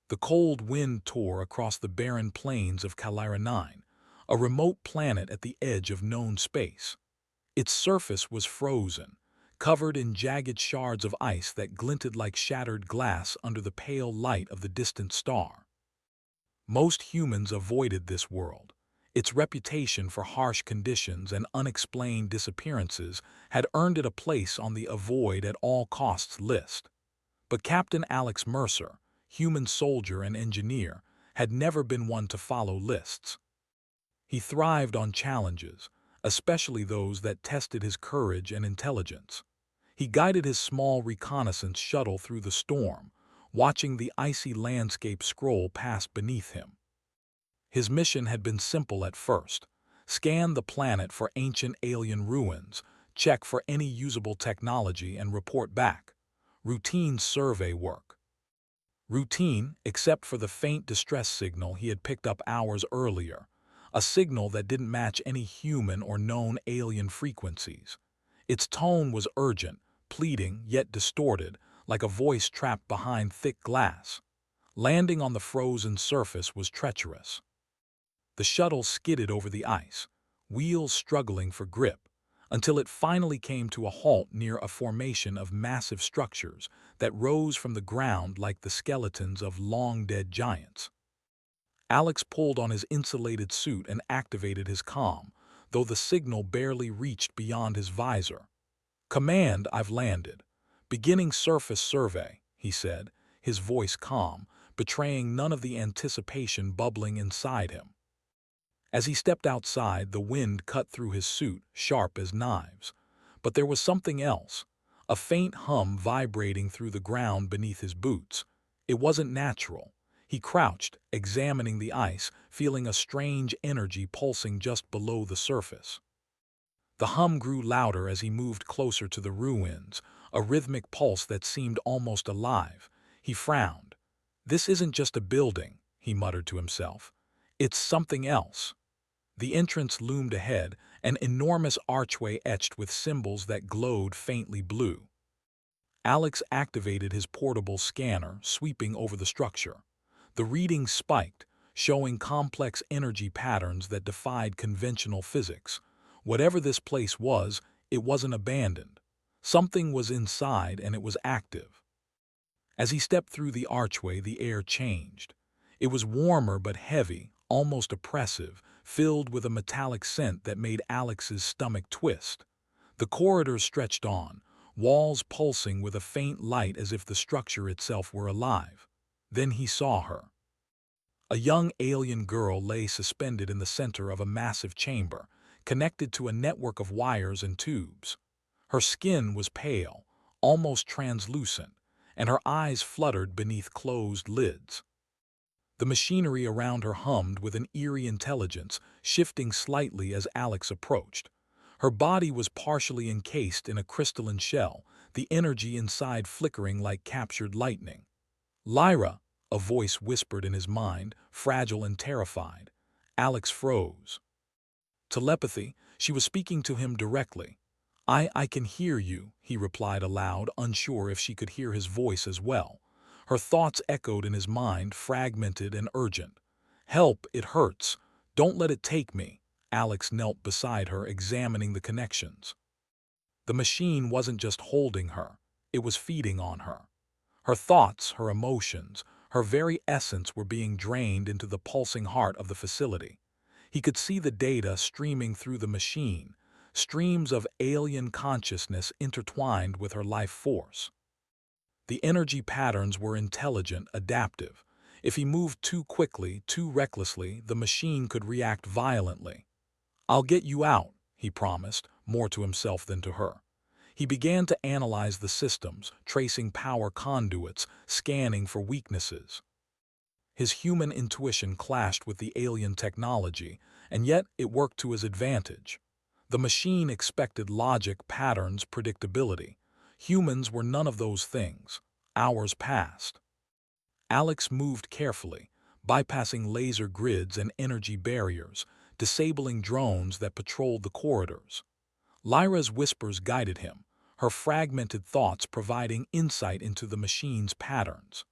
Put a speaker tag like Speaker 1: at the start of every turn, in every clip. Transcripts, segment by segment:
Speaker 1: The cold wind tore across the barren plains of Calira 9, a remote planet at the edge of known space. Its surface was frozen, covered in jagged shards of ice that glinted like shattered glass under the pale light of the distant star. Most humans avoided this world. Its reputation for harsh conditions and unexplained disappearances had earned it a place on the avoid at all costs list. But Captain Alex Mercer, human soldier and engineer, had never been one to follow lists. He thrived on challenges, especially those that tested his courage and intelligence. He guided his small reconnaissance shuttle through the storm, watching the icy landscape scroll past beneath him. His mission had been simple at first: scan the planet for ancient alien ruins, check for any usable technology, and report back. Routine survey work. Routine, except for the faint distress signal he had picked up hours earlier, a signal that didn't match any human or known alien frequencies. Its tone was urgent, pleading yet distorted, like a voice trapped behind thick glass. Landing on the frozen surface was treacherous. The shuttle skidded over the ice, wheels struggling for grip, until it finally came to a halt near a formation of massive structures that rose from the ground like the skeletons of long-dead giants. Alex pulled on his insulated suit and activated his comm, though the signal barely reached beyond his visor. "Command, I've landed. Beginning surface survey," he said, his voice calm, betraying none of the anticipation bubbling inside him. As he stepped outside, the wind cut through his suit, sharp as knives. But there was something else, a faint hum vibrating through the ground beneath his boots. It wasn't natural. He crouched, examining the ice, feeling a strange energy pulsing just below the surface. The hum grew louder as he moved closer to the ruins, a rhythmic pulse that seemed almost alive. He frowned. "This isn't just a building," he muttered to himself. "It's something else." The entrance loomed ahead, an enormous archway etched with symbols that glowed faintly blue. Alex activated his portable scanner, sweeping over the structure. The readings spiked, showing complex energy patterns that defied conventional physics. Whatever this place was, it wasn't abandoned. Something was inside, and it was active. As he stepped through the archway, the air changed. It was warmer but heavy, almost oppressive, filled with a metallic scent that made Alex's stomach twist. The corridors stretched on, walls pulsing with a faint light as if the structure itself were alive. Then he saw her. A young alien girl lay suspended in the center of a massive chamber, connected to a network of wires and tubes. Her skin was pale, almost translucent, and her eyes fluttered beneath closed lids. The machinery around her hummed with an eerie intelligence, shifting slightly as Alex approached. Her body was partially encased in a crystalline shell, the energy inside flickering like captured lightning. "Lyra," a voice whispered in his mind, fragile and terrified. Alex froze. Telepathy, she was speaking to him directly. I can hear you," he replied aloud, unsure if she could hear his voice as well. Her thoughts echoed in his mind, fragmented and urgent. "Help, it hurts. Don't let it take me." Alex knelt beside her, examining the connections. The machine wasn't just holding her, it was feeding on her. Her thoughts, her emotions, her very essence were being drained into the pulsing heart of the facility. He could see the data streaming through the machine, streams of alien consciousness intertwined with her life force. The energy patterns were intelligent, adaptive. If he moved too quickly, too recklessly, the machine could react violently. "I'll get you out," he promised, more to himself than to her. He began to analyze the systems, tracing power conduits, scanning for weaknesses. His human intuition clashed with the alien technology, and yet it worked to his advantage. The machine expected logic, patterns, predictability. Humans were none of those things. Hours passed. Alex moved carefully, bypassing laser grids and energy barriers, disabling drones that patrolled the corridors. Lyra's whispers guided him, her fragmented thoughts providing insight into the machine's patterns.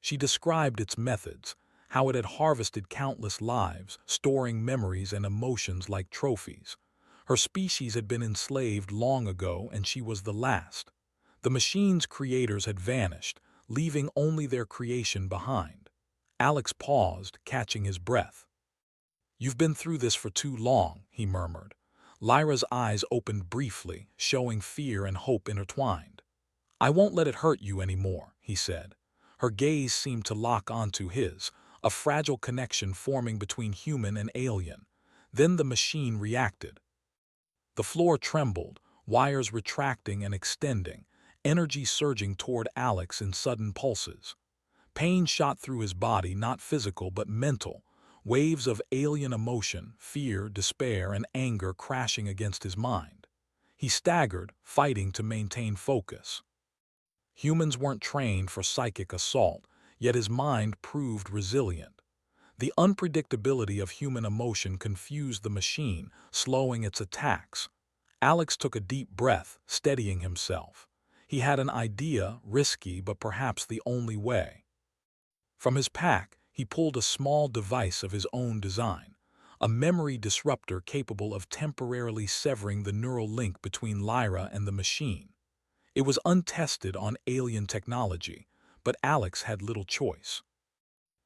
Speaker 1: She described its methods, how it had harvested countless lives, storing memories and emotions like trophies. Her species had been enslaved long ago, and she was the last. The machine's creators had vanished, leaving only their creation behind. Alex paused, catching his breath. "You've been through this for too long," he murmured. Lyra's eyes opened briefly, showing fear and hope intertwined. "I won't let it hurt you anymore," he said. Her gaze seemed to lock onto his, a fragile connection forming between human and alien. Then the machine reacted. The floor trembled, wires retracting and extending, energy surging toward Alex in sudden pulses. Pain shot through his body, not physical but mental, waves of alien emotion, fear, despair, and anger crashing against his mind. He staggered, fighting to maintain focus. Humans weren't trained for psychic assault, yet his mind proved resilient. The unpredictability of human emotion confused the machine, slowing its attacks. Alex took a deep breath, steadying himself. He had an idea, risky but perhaps the only way. From his pack, he pulled a small device of his own design, a memory disruptor capable of temporarily severing the neural link between Lyra and the machine. It was untested on alien technology, but Alex had little choice.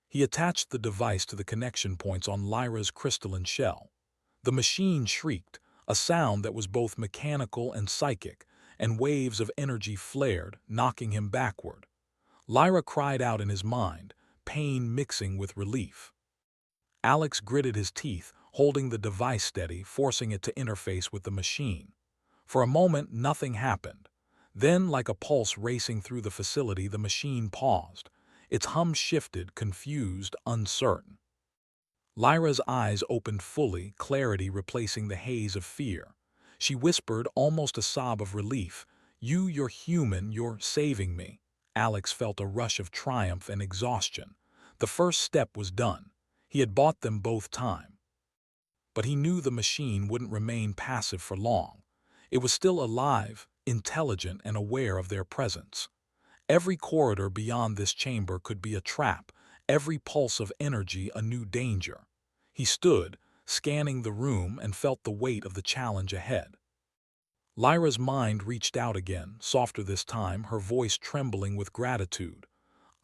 Speaker 1: He attached the device to the connection points on Lyra's crystalline shell. The machine shrieked, a sound that was both mechanical and psychic, and waves of energy flared, knocking him backward. Lyra cried out in his mind, pain mixing with relief. Alex gritted his teeth, holding the device steady, forcing it to interface with the machine. For a moment, nothing happened. Then, like a pulse racing through the facility, the machine paused. Its hum shifted, confused, uncertain. Lyra's eyes opened fully, clarity replacing the haze of fear. She whispered, almost a sob of relief, "You're human, you're saving me." Alex felt a rush of triumph and exhaustion. The first step was done. He had bought them both time. But he knew the machine wouldn't remain passive for long. It was still alive, intelligent, and aware of their presence. Every corridor beyond this chamber could be a trap, every pulse of energy a new danger. He stood, scanning the room, and felt the weight of the challenge ahead. Lyra's mind reached out again, softer this time, her voice trembling with gratitude.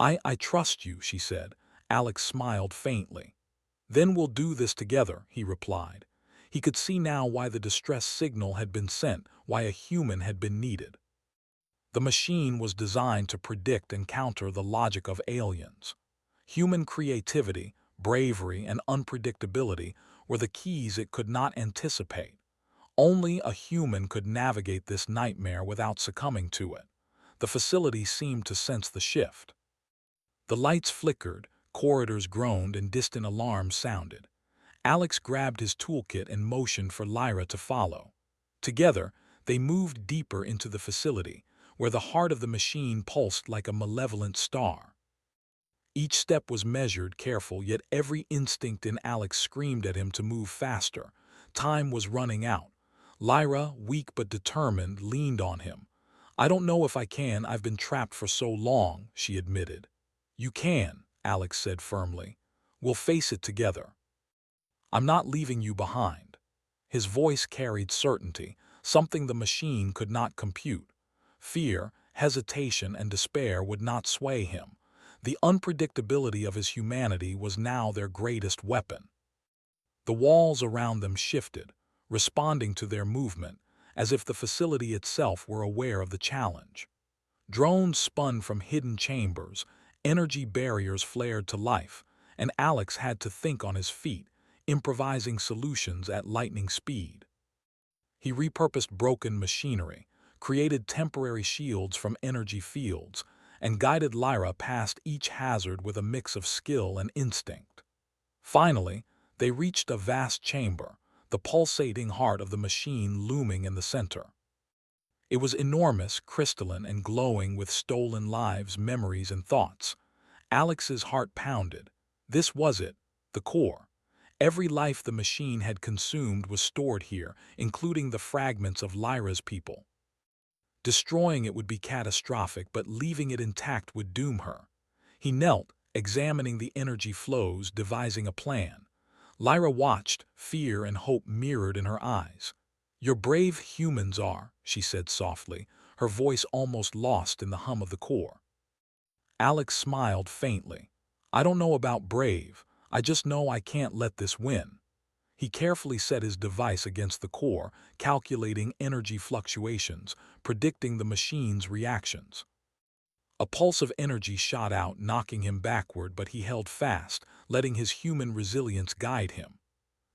Speaker 1: I trust you," she said. Alex smiled faintly. "Then we'll do this together," he replied. He could see now why the distress signal had been sent, why a human had been needed. The machine was designed to predict and counter the logic of aliens. Human creativity, bravery, and unpredictability were the keys it could not anticipate. Only a human could navigate this nightmare without succumbing to it. The facility seemed to sense the shift. The lights flickered, corridors groaned, and distant alarms sounded. Alex grabbed his toolkit and motioned for Lyra to follow. Together, they moved deeper into the facility, where the heart of the machine pulsed like a malevolent star. Each step was measured, careful, yet every instinct in Alex screamed at him to move faster. Time was running out. Lyra, weak but determined, leaned on him. "I don't know if I can, I've been trapped for so long," she admitted. "You can," Alex said firmly. "We'll face it together. I'm not leaving you behind." His voice carried certainty, something the machine could not compute. Fear, hesitation, and despair would not sway him. The unpredictability of his humanity was now their greatest weapon. The walls around them shifted, responding to their movement, as if the facility itself were aware of the challenge. Drones spun from hidden chambers, energy barriers flared to life, and Alex had to think on his feet, improvising solutions at lightning speed. He repurposed broken machinery, created temporary shields from energy fields, and guided Lyra past each hazard with a mix of skill and instinct. Finally, they reached a vast chamber, the pulsating heart of the machine looming in the center. It was enormous, crystalline, and glowing with stolen lives, memories, and thoughts. Alex's heart pounded. This was it, the core. Every life the machine had consumed was stored here, including the fragments of Lyra's people. Destroying it would be catastrophic, but leaving it intact would doom her. He knelt, examining the energy flows, devising a plan. Lyra watched, fear and hope mirrored in her eyes. "You're brave humans are," she said softly, her voice almost lost in the hum of the core. Alex smiled faintly. "I don't know about brave, I just know I can't let this win." He carefully set his device against the core, calculating energy fluctuations, predicting the machine's reactions. A pulse of energy shot out, knocking him backward, but he held fast, letting his human resilience guide him.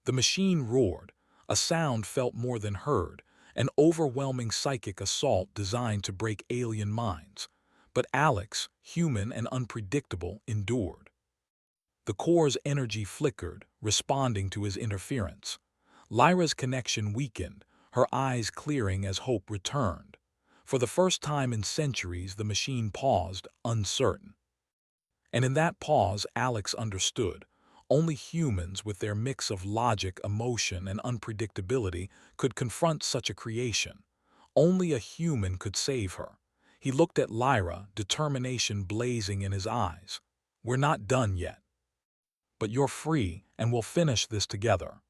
Speaker 1: The machine roared, a sound felt more than heard, an overwhelming psychic assault designed to break alien minds. But Alex, human and unpredictable, endured. The core's energy flickered, responding to his interference. Lyra's connection weakened, her eyes clearing as hope returned. For the first time in centuries, the machine paused, uncertain. And in that pause, Alex understood. Only humans, with their mix of logic, emotion, and unpredictability, could confront such a creation. Only a human could save her. He looked at Lyra, determination blazing in his eyes. "We're not done yet. But you're free, and we'll finish this together."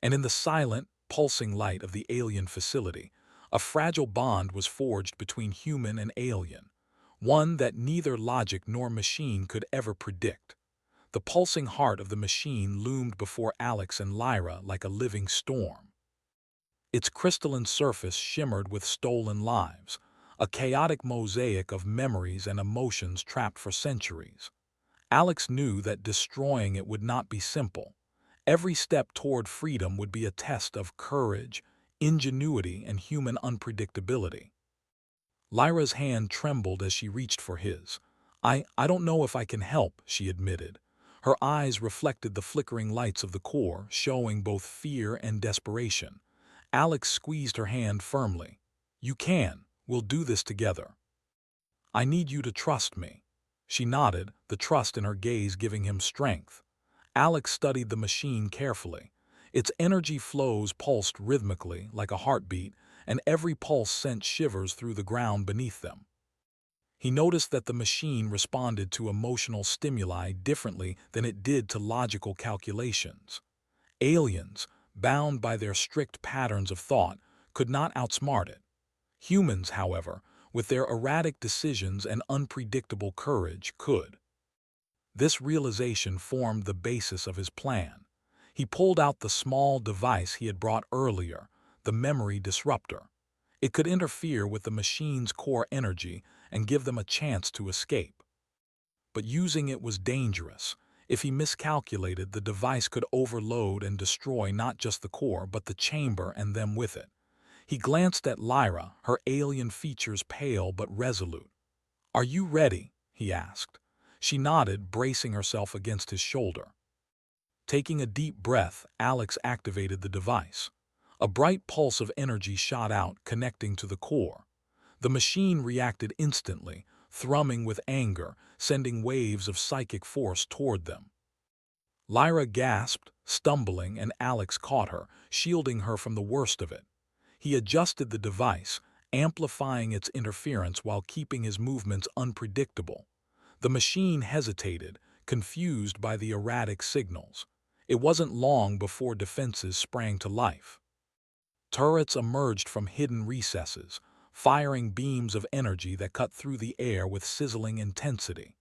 Speaker 1: And in the silent, pulsing light of the alien facility, a fragile bond was forged between human and alien, one that neither logic nor machine could ever predict. The pulsing heart of the machine loomed before Alex and Lyra like a living storm. Its crystalline surface shimmered with stolen lives, a chaotic mosaic of memories and emotions trapped for centuries. Alex knew that destroying it would not be simple. Every step toward freedom would be a test of courage, ingenuity, and human unpredictability. Lyra's hand trembled as she reached for his. I don't know if I can help," she admitted. Her eyes reflected the flickering lights of the core, showing both fear and desperation. Alex squeezed her hand firmly. "You can. We'll do this together. I need you to trust me." She nodded, the trust in her gaze giving him strength. Alex studied the machine carefully. Its energy flows pulsed rhythmically, like a heartbeat, and every pulse sent shivers through the ground beneath them. He noticed that the machine responded to emotional stimuli differently than it did to logical calculations. Aliens, bound by their strict patterns of thought, could not outsmart it. Humans, however, with their erratic decisions and unpredictable courage, could. This realization formed the basis of his plan. He pulled out the small device he had brought earlier, the memory disruptor. It could interfere with the machine's core energy and give them a chance to escape. But using it was dangerous. If he miscalculated, the device could overload and destroy not just the core, but the chamber and them with it. He glanced at Lyra, her alien features pale but resolute. "Are you ready?" he asked. She nodded, bracing herself against his shoulder. Taking a deep breath, Alex activated the device. A bright pulse of energy shot out, connecting to the core. The machine reacted instantly, thrumming with anger, sending waves of psychic force toward them. Lyra gasped, stumbling, and Alex caught her, shielding her from the worst of it. He adjusted the device, amplifying its interference while keeping his movements unpredictable. The machine hesitated, confused by the erratic signals. It wasn't long before defenses sprang to life. Turrets emerged from hidden recesses, firing beams of energy that cut through the air with sizzling intensity.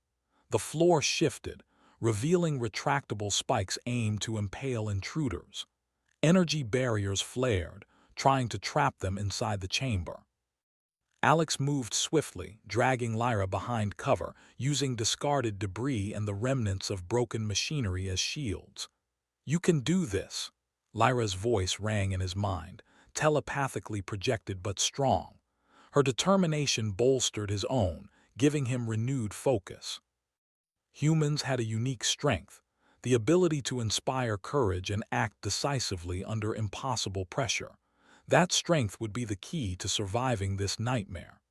Speaker 1: The floor shifted, revealing retractable spikes aimed to impale intruders. Energy barriers flared, trying to trap them inside the chamber. Alex moved swiftly, dragging Lyra behind cover, using discarded debris and the remnants of broken machinery as shields. "You can do this," Lyra's voice rang in his mind, telepathically projected but strong. Her determination bolstered his own, giving him renewed focus. Humans had a unique strength, the ability to inspire courage and act decisively under impossible pressure. That strength would be the key to surviving this nightmare.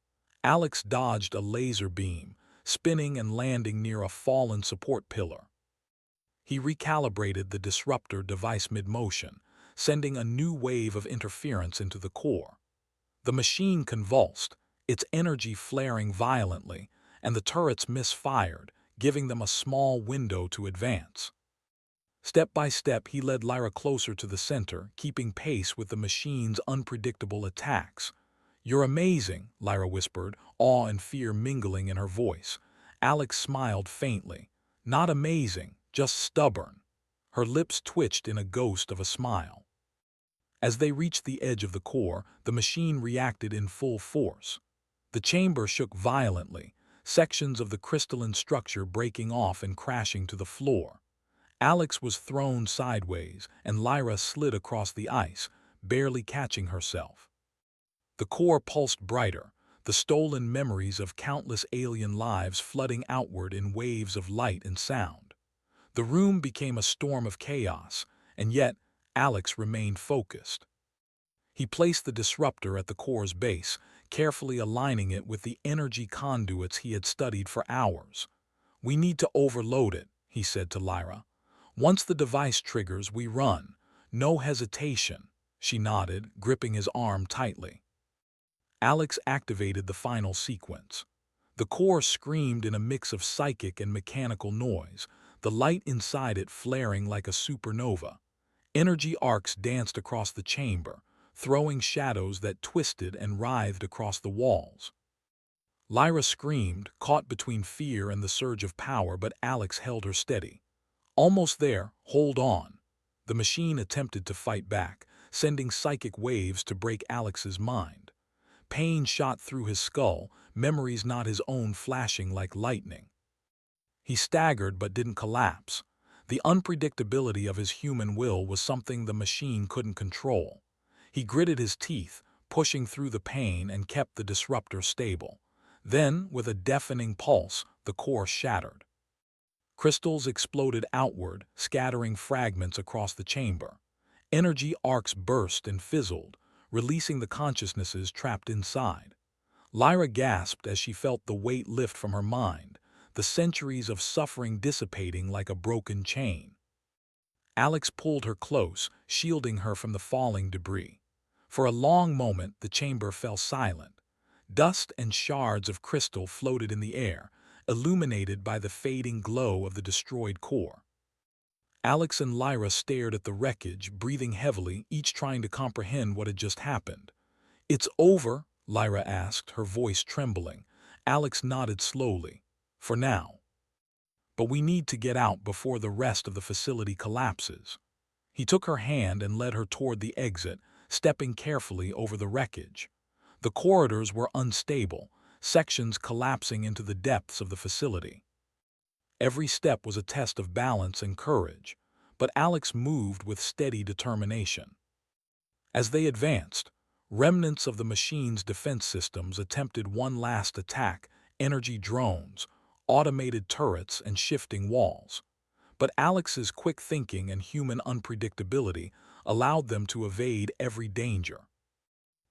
Speaker 1: Alex dodged a laser beam, spinning and landing near a fallen support pillar. He recalibrated the disruptor device mid-motion, sending a new wave of interference into the core. The machine convulsed, its energy flaring violently, and the turrets misfired, giving them a small window to advance. Step by step, he led Lyra closer to the center, keeping pace with the machine's unpredictable attacks. "You're amazing," Lyra whispered, awe and fear mingling in her voice. Alex smiled faintly. "Not amazing, just stubborn." Her lips twitched in a ghost of a smile. As they reached the edge of the core, the machine reacted in full force. The chamber shook violently, sections of the crystalline structure breaking off and crashing to the floor. Alex was thrown sideways, and Lyra slid across the ice, barely catching herself. The core pulsed brighter, the stolen memories of countless alien lives flooding outward in waves of light and sound. The room became a storm of chaos, and yet Alex remained focused. He placed the disruptor at the core's base, carefully aligning it with the energy conduits he had studied for hours. "We need to overload it," he said to Lyra. "Once the device triggers, we run. No hesitation." She nodded, gripping his arm tightly. Alex activated the final sequence. The core screamed in a mix of psychic and mechanical noise, the light inside it flaring like a supernova. Energy arcs danced across the chamber, throwing shadows that twisted and writhed across the walls. Lyra screamed, caught between fear and the surge of power, but Alex held her steady. "Almost there, hold on." The machine attempted to fight back, sending psychic waves to break Alex's mind. Pain shot through his skull, memories not his own flashing like lightning. He staggered but didn't collapse. The unpredictability of his human will was something the machine couldn't control. He gritted his teeth, pushing through the pain, and kept the disruptor stable. Then, with a deafening pulse, the core shattered. Crystals exploded outward, scattering fragments across the chamber. Energy arcs burst and fizzled, releasing the consciousnesses trapped inside. Lyra gasped as she felt the weight lift from her mind, the centuries of suffering dissipating like a broken chain. Alex pulled her close, shielding her from the falling debris. For a long moment, the chamber fell silent. Dust and shards of crystal floated in the air, illuminated by the fading glow of the destroyed core. Alex and Lyra stared at the wreckage, breathing heavily, each trying to comprehend what had just happened. "It's over?" Lyra asked, her voice trembling. Alex nodded slowly. "For now. But we need to get out before the rest of the facility collapses." He took her hand and led her toward the exit, stepping carefully over the wreckage. The corridors were unstable, sections collapsing into the depths of the facility. Every step was a test of balance and courage, but Alex moved with steady determination. As they advanced, remnants of the machine's defense systems attempted one last attack: energy drones, automated turrets, and shifting walls. But Alex's quick thinking and human unpredictability allowed them to evade every danger.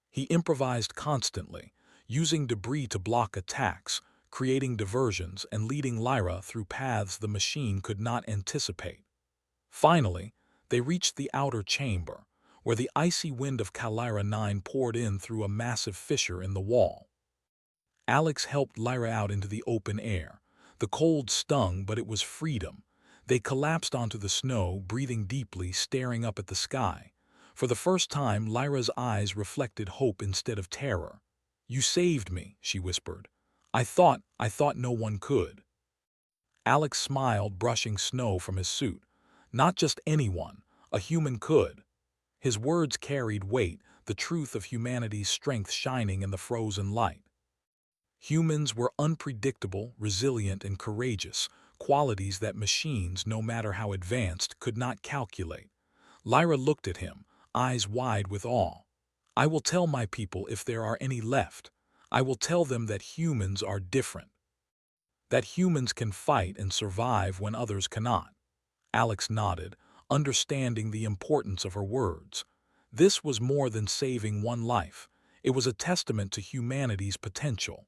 Speaker 1: He improvised constantly, using debris to block attacks, creating diversions, and leading Lyra through paths the machine could not anticipate. Finally, they reached the outer chamber, where the icy wind of Calira 9 poured in through a massive fissure in the wall. Alex helped Lyra out into the open air. The cold stung, but it was freedom. They collapsed onto the snow, breathing deeply, staring up at the sky. For the first time, Lyra's eyes reflected hope instead of terror. "You saved me," she whispered. I thought no one could." Alex smiled, brushing snow from his suit. "Not just anyone. A human could." His words carried weight, the truth of humanity's strength shining in the frozen light. Humans were unpredictable, resilient, and courageous, qualities that machines, no matter how advanced, could not calculate. Lyra looked at him, eyes wide with awe. "I will tell my people if there are any left. I will tell them that humans are different. That humans can fight and survive when others cannot." Alex nodded, understanding the importance of her words. This was more than saving one life. It was a testament to humanity's potential.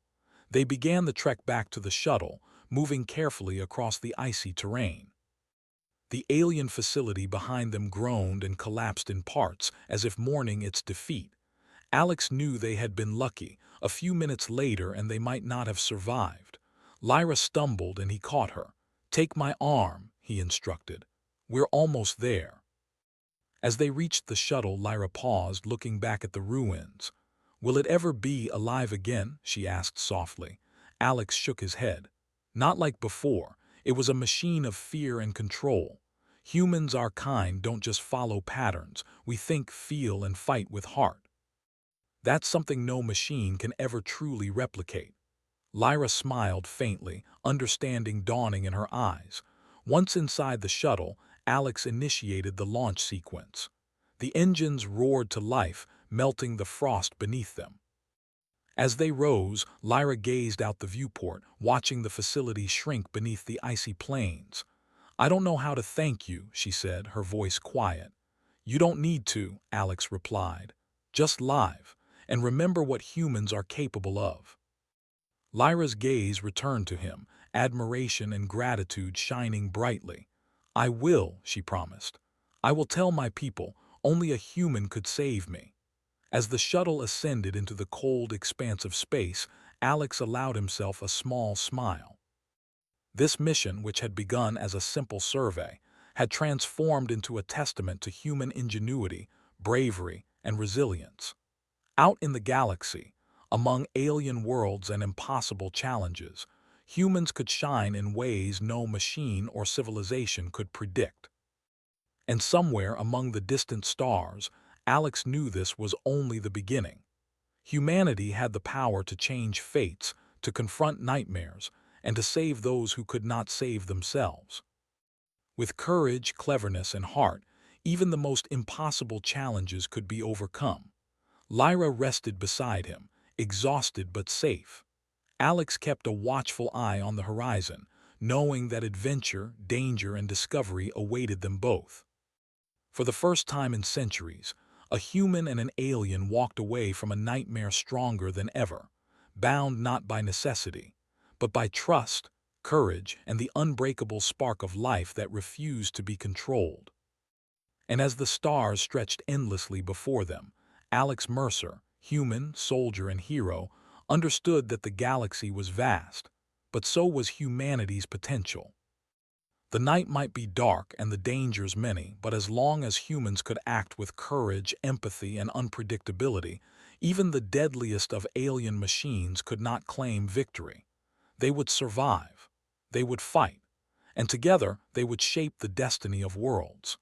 Speaker 1: They began the trek back to the shuttle, moving carefully across the icy terrain. The alien facility behind them groaned and collapsed in parts, as if mourning its defeat. Alex knew they had been lucky. A few minutes later and they might not have survived. Lyra stumbled and he caught her. "Take my arm," he instructed. "We're almost there." As they reached the shuttle, Lyra paused, looking back at the ruins. "Will it ever be alive again?" she asked softly. Alex shook his head. "Not like before. It was a machine of fear and control. Humans, our kind, don't just follow patterns. We think, feel, and fight with heart. That's something no machine can ever truly replicate." Lyra smiled faintly, understanding dawning in her eyes. Once inside the shuttle, Alex initiated the launch sequence. The engines roared to life, melting the frost beneath them. As they rose, Lyra gazed out the viewport, watching the facility shrink beneath the icy plains. "I don't know how to thank you," she said, her voice quiet. "You don't need to," Alex replied. "Just live, and remember what humans are capable of." Lyra's gaze returned to him, admiration and gratitude shining brightly. "I will," she promised. "I will tell my people, only a human could save me." As the shuttle ascended into the cold expanse of space, Alex allowed himself a small smile. This mission, which had begun as a simple survey, had transformed into a testament to human ingenuity, bravery, and resilience. Out in the galaxy, among alien worlds and impossible challenges, humans could shine in ways no machine or civilization could predict. And somewhere among the distant stars, Alex knew this was only the beginning. Humanity had the power to change fates, to confront nightmares, and to save those who could not save themselves. With courage, cleverness, and heart, even the most impossible challenges could be overcome. Lyra rested beside him, exhausted but safe. Alex kept a watchful eye on the horizon, knowing that adventure, danger, and discovery awaited them both. For the first time in centuries, a human and an alien walked away from a nightmare stronger than ever, bound not by necessity, but by trust, courage, and the unbreakable spark of life that refused to be controlled. And as the stars stretched endlessly before them, Alex Mercer, human, soldier, and hero, understood that the galaxy was vast, but so was humanity's potential. The night might be dark and the dangers many, but as long as humans could act with courage, empathy, and unpredictability, even the deadliest of alien machines could not claim victory. They would survive, they would fight, and together they would shape the destiny of worlds.